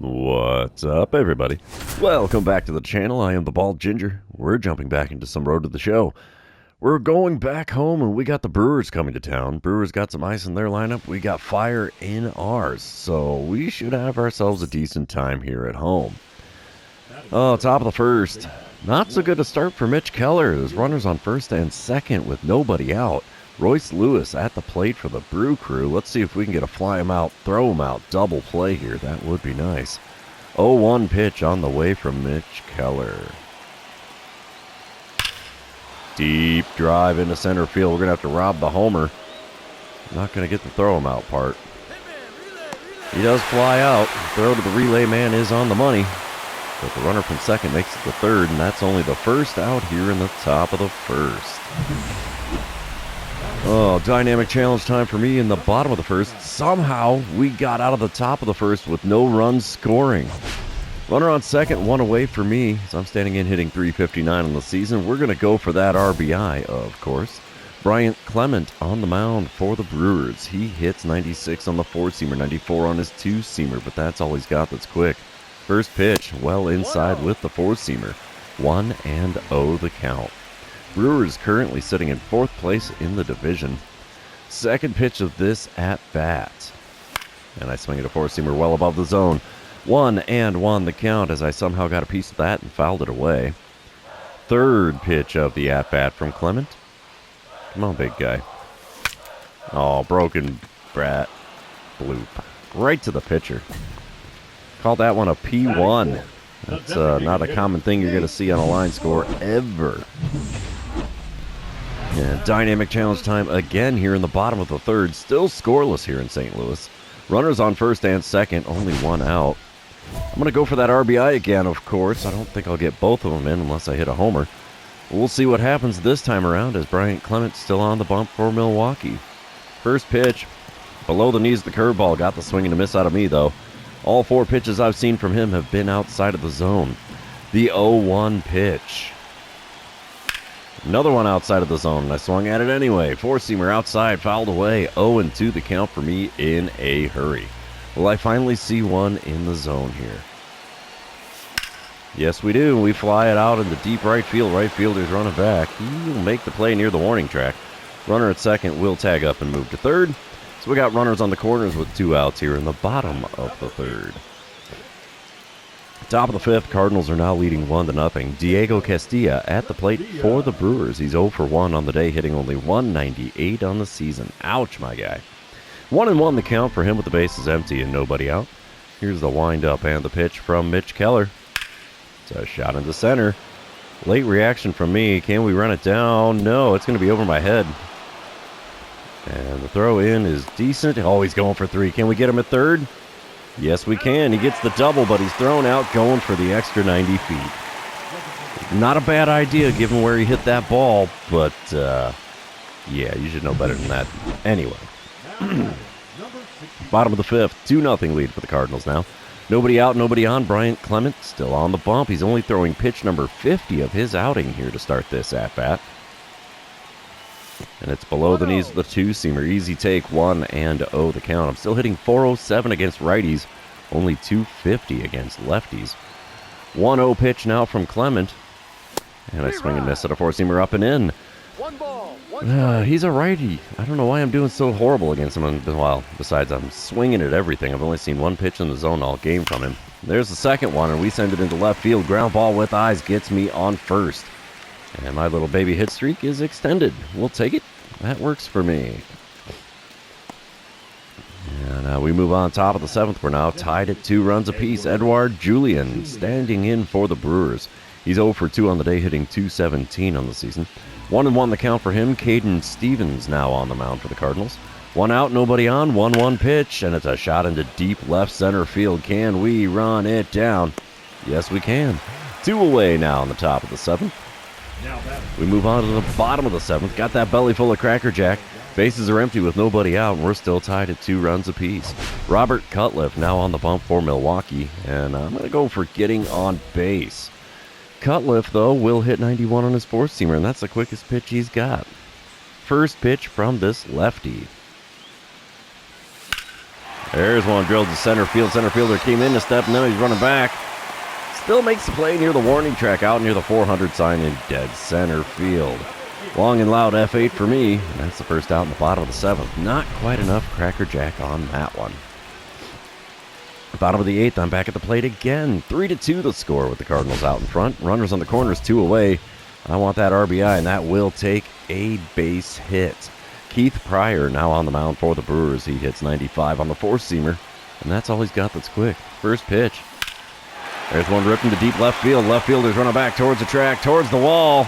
What's up, everybody? Welcome back to the channel. I am the Bald Ginger. We're jumping back into some Road to the Show. We're going back home, and we got the Brewers coming to town. Brewers got some ice in their lineup. We got fire in ours, so we should have ourselves a decent time here at home. Oh, top of the first. Not so good a start for Mitch Keller. There's runners on first and second with nobody out. Royce Lewis at the plate for the Brew Crew. Let's see if we can get a fly him out, throw him out, double play here. That would be nice. 0-1 pitch on the way from Mitch Keller. Deep drive into center field. We're going to have to rob the homer. Not going to get the throw him out part. He does fly out. Throw to the relay man is on the money. But the runner from second makes it to third, and that's only the first out here in the top of the first. Oh, dynamic challenge time for me in the bottom of the first. Somehow, we got out of the top of the first with no runs scoring. Runner on second, one away for me. So I'm standing in hitting .359 on the season. We're going to go for that RBI, of course. Bryant Clement on the mound for the Brewers. He hits 96 on the four-seamer, 94 on his two-seamer, but that's all he's got that's quick. First pitch, well inside with the four-seamer. 1-0 the count. Brewers currently sitting in fourth place in the division. Second pitch of this at-bat. And I swing at a four-seamer well above the zone. 1-1 the count as I somehow got a piece of that and fouled it away. Third pitch of the at-bat from Clement. Come on, big guy. Oh, broken brat. Bloop. Right to the pitcher. Call that one a P1. That's not a common thing you're going to see on a line score ever. Yeah, dynamic challenge time again here in the bottom of the third. Still scoreless here in St. Louis. Runners on first and second, only one out. I'm going to go for that RBI again, of course. I don't think I'll get both of them in unless I hit a homer. We'll see what happens this time around as Bryant Clement's still on the bump for Milwaukee. First pitch, below the knees the curveball. Got the swing and a miss out of me, though. All four pitches I've seen from him have been outside of the zone. The 0-1 pitch. Another one outside of the zone, and I swung at it anyway. Four-seamer outside, fouled away. 0-2 the count for me in a hurry. Will I finally see one in the zone here? Yes, we do. We fly it out into deep right field. Right fielder's running back. He'll make the play near the warning track. Runner at second will tag up and move to third. So we got runners on the corners with two outs here in the bottom of the third. Top of the fifth, Cardinals are now leading 1-0. Diego Castilla at the plate for the Brewers. He's 0 for 1 on the day, hitting only .198 on the season. Ouch, my guy. 1-1 the count for him with the bases empty and nobody out. Here's the windup and the pitch from Mitch Keller. It's a shot into center. Late reaction from me. Can we run it down? No, it's going to be over my head. And the throw in is decent. Oh, he's going for three. Can we get him at third? Yes, we can. He gets the double, but he's thrown out going for the extra 90 feet. Not a bad idea given where he hit that ball, but yeah, you should know better than that. Anyway, bottom of the fifth, 2-0 lead for the Cardinals now. Nobody out, nobody on. Bryant Clement still on the bump. He's only throwing pitch number 50 of his outing here to start this at-bat. And it's below the knees of the two-seamer. Easy take, 1-0 the count. I'm still hitting .407 against righties, only .250 against lefties. 1-0 pitch now from Clement. And I swing and miss at a four-seamer up and in. He's a righty. I don't know why I'm doing so horrible against him. Well, besides I'm swinging at everything. I've only seen one pitch in the zone all game from him. There's the second one, and we send it into left field. Ground ball with eyes gets me on first. And my little baby hit streak is extended. We'll take it. That works for me. And we move on top of the seventh. We're now tied at 2 runs apiece. Edouard Julien standing in for the Brewers. He's 0 for 2 on the day, hitting .217 on the season. 1-1 the count for him. Caden Stevens now on the mound for the Cardinals. One out, nobody on. 1-1 pitch, and it's a shot into deep left center field. Can we run it down? Yes, we can. 2 away now on the top of the seventh. We move on to the bottom of the seventh. Got that belly full of Cracker Jack. Bases are empty with nobody out, and we're still tied at 2 runs apiece. Robert Cutliff now on the bump for Milwaukee, and I'm going to go for getting on base. Cutliff, though, will hit 91 on his four-seamer, and that's the quickest pitch he's got. First pitch from this lefty. There's one drilled to center field. Center fielder came in to step, and then he's running back. Still makes the play near the warning track, out near the 400 sign in dead center field. Long and loud F8 for me. And that's the first out in the bottom of the 7th. Not quite enough crackerjack on that one. Bottom of the 8th, I'm back at the plate again. 3-2 the score with the Cardinals out in front. Runners on the corners, 2 away. I want that RBI, and that will take a base hit. Keith Pryor now on the mound for the Brewers. He hits 95 on the 4-seamer, and that's all he's got that's quick. First pitch. There's one ripped into deep left field. Left fielder's running back towards the track, towards the wall.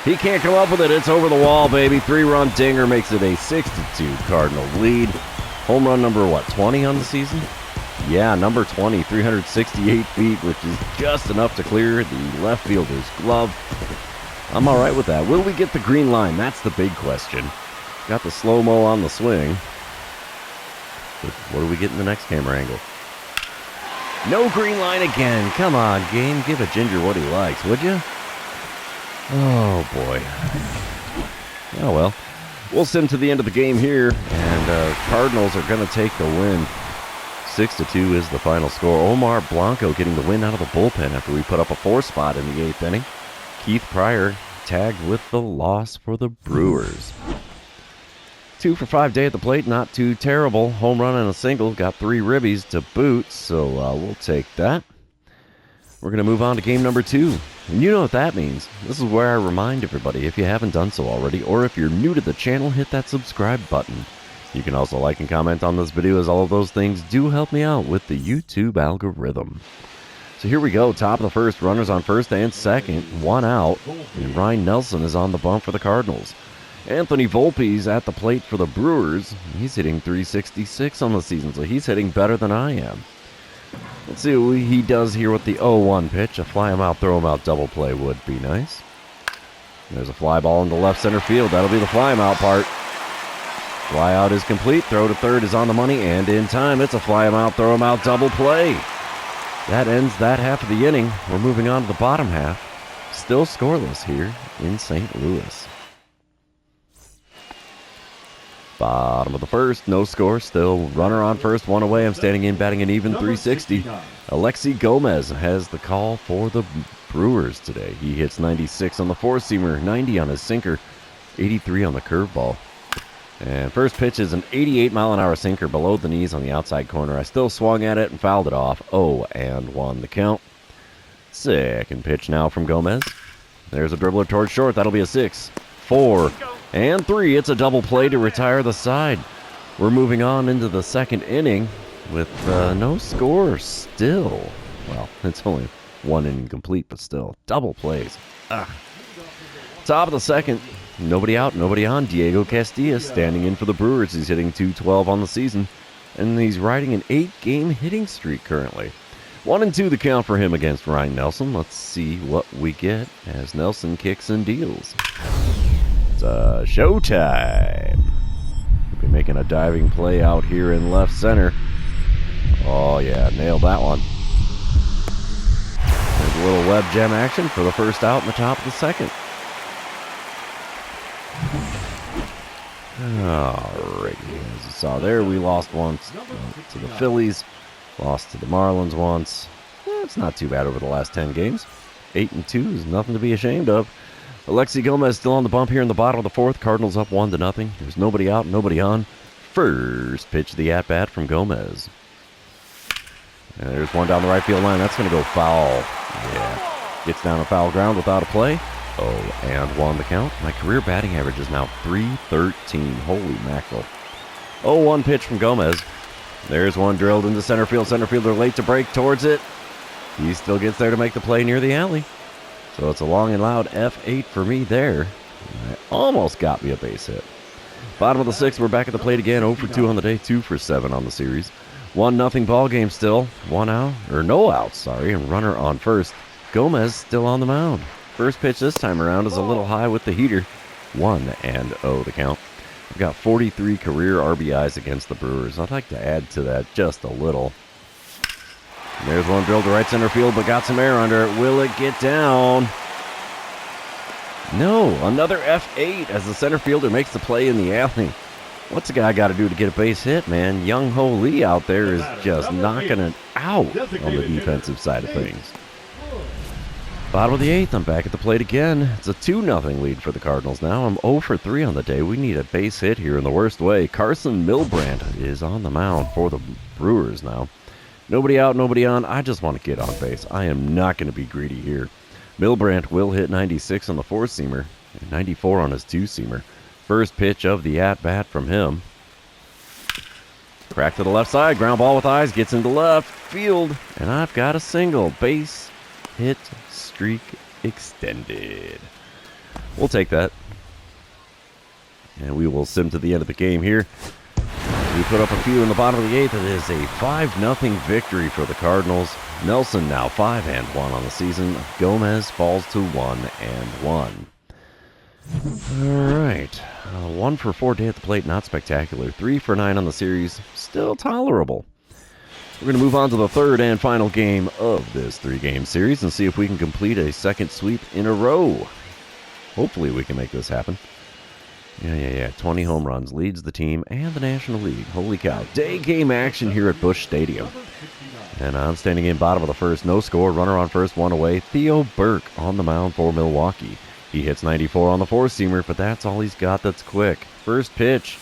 He can't come up with it. It's over the wall, baby. 3-run dinger makes it a 6-2 Cardinal lead. Home run number, 20 on the season? Yeah, number 20, 368 feet, which is just enough to clear the left fielder's glove. I'm all right with that. Will we get the green line? That's the big question. Got the slow-mo on the swing. But what do we get in the next camera angle? No green line again. Come on, game. Give a Ginger what he likes, would you? Oh, boy. Oh, well. We'll send to the end of the game here, and Cardinals are going to take the win. 6-2 is the final score. Omar Blanco getting the win out of the bullpen after we put up a 4 spot in the 8th inning. Keith Pryor tagged with the loss for the Brewers. 2 for 5 day at the plate, not too terrible. Home run and a single, got 3 ribbies to boot, so we'll take that. We're going to move on to game number 2. And you know what that means. This is where I remind everybody, if you haven't done so already, or if you're new to the channel, hit that subscribe button. You can also like and comment on this video, as all of those things do help me out with the YouTube algorithm. So here we go, top of the first, runners on first and second, 1 out, and Ryan Nelson is on the bump for the Cardinals. Anthony Volpe's at the plate for the Brewers. He's hitting 366 on the season, so he's hitting better than I am. Let's see what he does here with the 0-1 pitch. A fly him out, throw him out double play would be nice. There's a fly ball into left center field. That'll be the fly him out part. Fly out is complete. Throw to third is on the money, and in time, it's a fly him out, throw him out double play. That ends that half of the inning. We're moving on to the bottom half. Still scoreless here in St. Louis. Bottom of the first, no score, still runner on first, 1 away. I'm standing in, batting an even 360. Alexi Gomez has the call for the Brewers today. He hits 96 on the 4-seamer, 90 on his sinker, 83 on the curveball. And first pitch is an 88-mile-an-hour sinker below the knees on the outside corner. I still swung at it and fouled it off. 0-1 the count. Second pitch now from Gomez. There's a dribbler towards short. That'll be a 6, 4, and 3. It's a double play to retire the side. We're moving on into the second inning with no score still. Well, it's only 1 inning complete, but still. Double plays. Top of the second. Nobody out, nobody on. Diego Castilla standing in for the Brewers. He's hitting 212 on the season, and he's riding an 8-game hitting streak currently. 1-2 the count for him against Ryan Nelson. Let's see what we get as Nelson kicks and deals. It's showtime. We'll be making a diving play out here in left center. Oh yeah, nailed that one. There's a little web gem action for the first out in the top of the second. Alrighty, as you saw there, we lost once to the Phillies, lost to the Marlins once. It's not too bad over the last 10 games. 8-2 is nothing to be ashamed of. Alexi Gomez still on the bump here in the bottom of the fourth. Cardinals up 1-0. There's nobody out, nobody on. First pitch of the at-bat from Gomez. And there's one down the right field line. That's going to go foul. Yeah. Gets down a foul ground without a play. 0-1 the count. My career batting average is now .313. Holy mackerel. 0-1 pitch from Gomez. There's one drilled into center field. Center fielder late to break towards it. He still gets there to make the play near the alley. So it's a long and loud F8 for me there. I almost got me a base hit. Bottom of the sixth, we're back at the plate again. 0 for 2 on the day, 2 for 7 on the series. 1-0 ball game still. No outs, and runner on first. Gomez still on the mound. First pitch this time around is a little high with the heater. 1-0 the count. We've got 43 career RBIs against the Brewers. I'd like to add to that just a little. And there's one drilled to right center field, but got some air under it. Will it get down? No, another F8 as the center fielder makes the play in the alley. What's a guy got to do to get a base hit, man? Young Ho Lee out there is just knocking it out on the defensive side of things. Bottom of the 8th, I'm back at the plate again. It's a 2-0 lead for the Cardinals now. I'm 0 for 3 on the day. We need a base hit here in the worst way. Carson Milbrandt is on the mound for the Brewers now. Nobody out, nobody on. I just want to get on base. I am not going to be greedy here. Milbrandt will hit 96 on the 4-seamer and 94 on his 2-seamer. First pitch of the at-bat from him. Crack to the left side. Ground ball with eyes. Gets into left field. And I've got a single. Base hit streak extended. We'll take that. And we will sim to the end of the game here. We put up a few in the bottom of the 8th. It is a 5-0 victory for the Cardinals. Nelson now 5-1 on the season. Gomez falls to 1-1. All right. 1 for 4 day at the plate, not spectacular. 3 for 9 on the series, still tolerable. We're going to move on to the third and final game of this 3-game series and see if we can complete a second sweep in a row. Hopefully we can make this happen. Yeah. 20 home runs, leads the team and the National League. Holy cow. Day game action here at Busch Stadium. And I'm standing in bottom of the first, no score, runner on first, 1 away. Theo Burke on the mound for Milwaukee. He hits 94 on the 4-seamer, but that's all he's got that's quick. First pitch,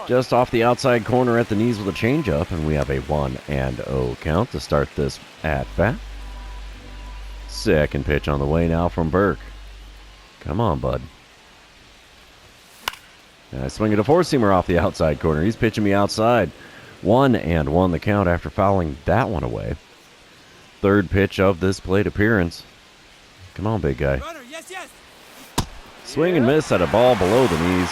just off the outside corner at the knees with a changeup, and we have a 1-0 count to start this at-bat. Second pitch on the way now from Burke. Come on, bud. And I swing at a 4-seamer off the outside corner. He's pitching me outside. 1-1 the count after fouling that one away. Third pitch of this plate appearance. Come on, big guy. Swing and miss at a ball below the knees.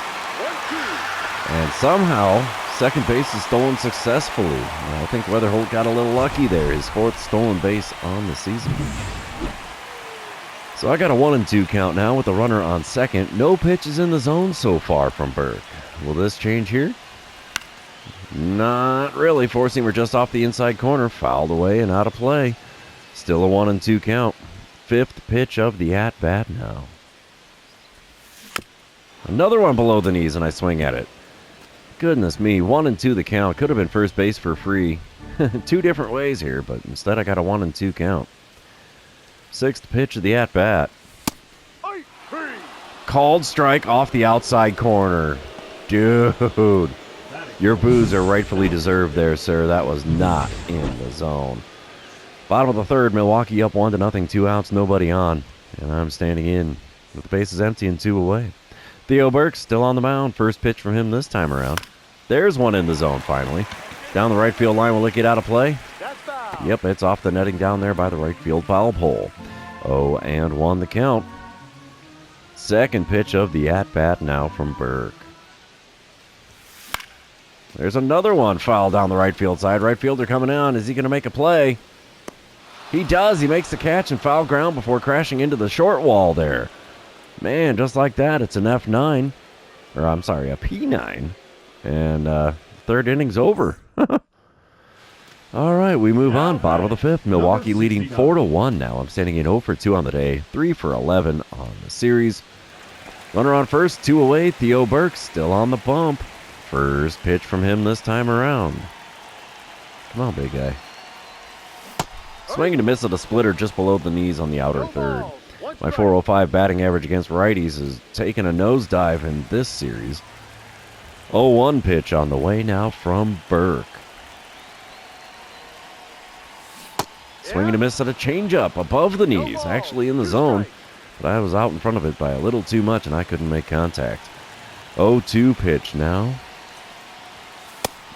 And somehow, second base is stolen successfully. I think Weatherholt got a little lucky there. His 4th stolen base on the season. So I got a 1-2 count now with the runner on second. No pitches in the zone so far from Burke. Will this change here? Not really. 4-seamer just off the inside corner. Fouled away and out of play. Still a 1-2 count. 5th pitch of the at-bat now. Another one below the knees, and I swing at it. Goodness me, 1-2 the count. Could have been first base for free. 2 different ways here, but instead I got a 1-2 count. 6th pitch of the at-bat. Called strike off the outside corner. Dude, your boos are rightfully deserved there, sir. That was not in the zone. Bottom of the third, Milwaukee up 1-0, 2 outs, nobody on. And I'm standing in with the bases empty and 2 away. Theo Burke still on the mound. First pitch from him this time around. There's one in the zone finally. Down the right field line, will it get out of play? Yep, it's off the netting down there by the right field foul pole. 0-1 the count. Second pitch of the at-bat now from Burke. There's another one foul down the right field side. Right fielder coming on. Is he going to make a play? He does. He makes the catch and foul ground before crashing into the short wall there. Man, just like that, it's an F9. Or, I'm sorry, a P9. And third inning's over. All right, we move on. Bottom of the 5th. Milwaukee leading 4-1 now. I'm standing in 0 for 2 on the day. 3 for 11 on the series. Runner on first, 2 away. Theo Burke still on the bump. First pitch from him this time around. Come on, big guy. Swinging to miss at a splitter just below the knees on the outer third. My .405 batting average against righties has taken a nosedive in this series. 0-1 pitch on the way now from Burke. Swinging to miss at a changeup above the knees, actually in the zone. But I was out in front of it by a little too much and I couldn't make contact. 0-2 pitch now.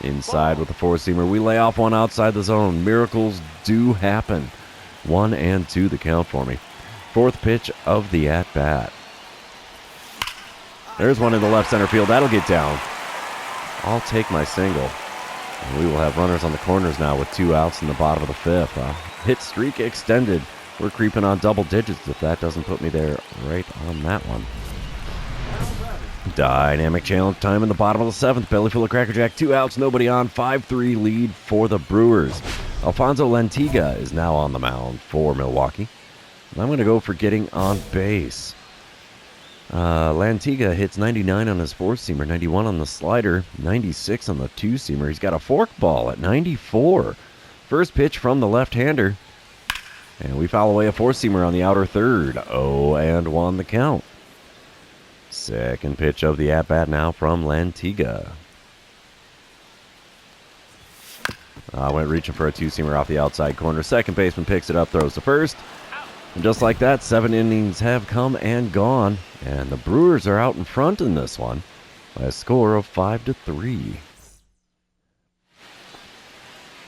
Inside with the 4-seamer. We lay off one outside the zone. Miracles do happen. 1-2 the count for me. 4th pitch of the at-bat. There's one in the left center field. That'll get down. I'll take my single. And we will have runners on the corners now with 2 outs in the bottom of the 5th. Hit streak extended. We're creeping on double digits if that doesn't put me there right on that one. Dynamic challenge time in the bottom of the 7th. Belly full of Cracker Jack. 2 outs, nobody on. 5-3 lead for the Brewers. Alfonso Lantiga is now on the mound for Milwaukee. And I'm going to go for getting on base. Lantiga hits 99 on his four-seamer, 91 on the slider, 96 on the two-seamer. He's got a forkball at 94. First pitch from the left-hander. And we foul away a four-seamer on the outer third. 0-1 the count. Second pitch of the at-bat now from Lantiga. Went reaching for a two-seamer off the outside corner. Second baseman picks it up, throws to first. And just like that, 7 innings have come and gone. And the Brewers are out in front in this one by a score of 5-3.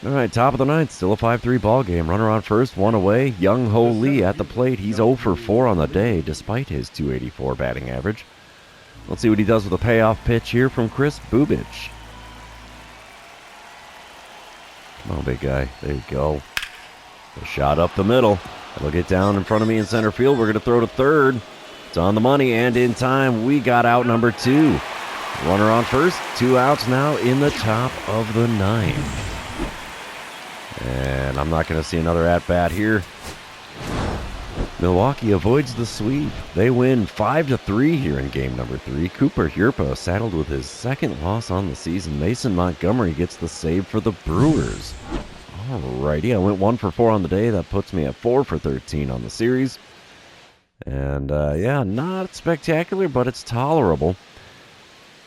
All right, top of the ninth, still a 5-3 ball game. Runner on first, one away. Young Ho Lee at the plate. He's 0 for 4 on the day, despite his .284 batting average. Let's see what he does with a payoff pitch here from Chris Bubich. Come on, big guy. There you go. A shot up the middle. It'll get down in front of me in center field. We're going to throw to third. It's on the money, and in time, we got out number 2. Runner on first, 2 outs now in the top of the ninth. And I'm not going to see another at-bat here. Milwaukee avoids the sweep. They win 5-3 here in game number 3. Cooper Hierpa saddled with his second loss on the season. Mason Montgomery gets the save for the Brewers. Alrighty, I went 1 for 4 on the day. That puts me at 4 for 13 on the series. And yeah, not spectacular, but it's tolerable.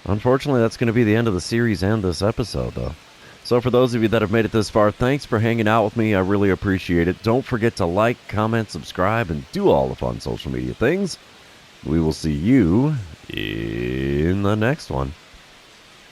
Unfortunately, that's going to be the end of the series and this episode, though. So for those of you that have made it this far, thanks for hanging out with me. I really appreciate it. Don't forget to like, comment, subscribe, and do all the fun social media things. We will see you in the next one.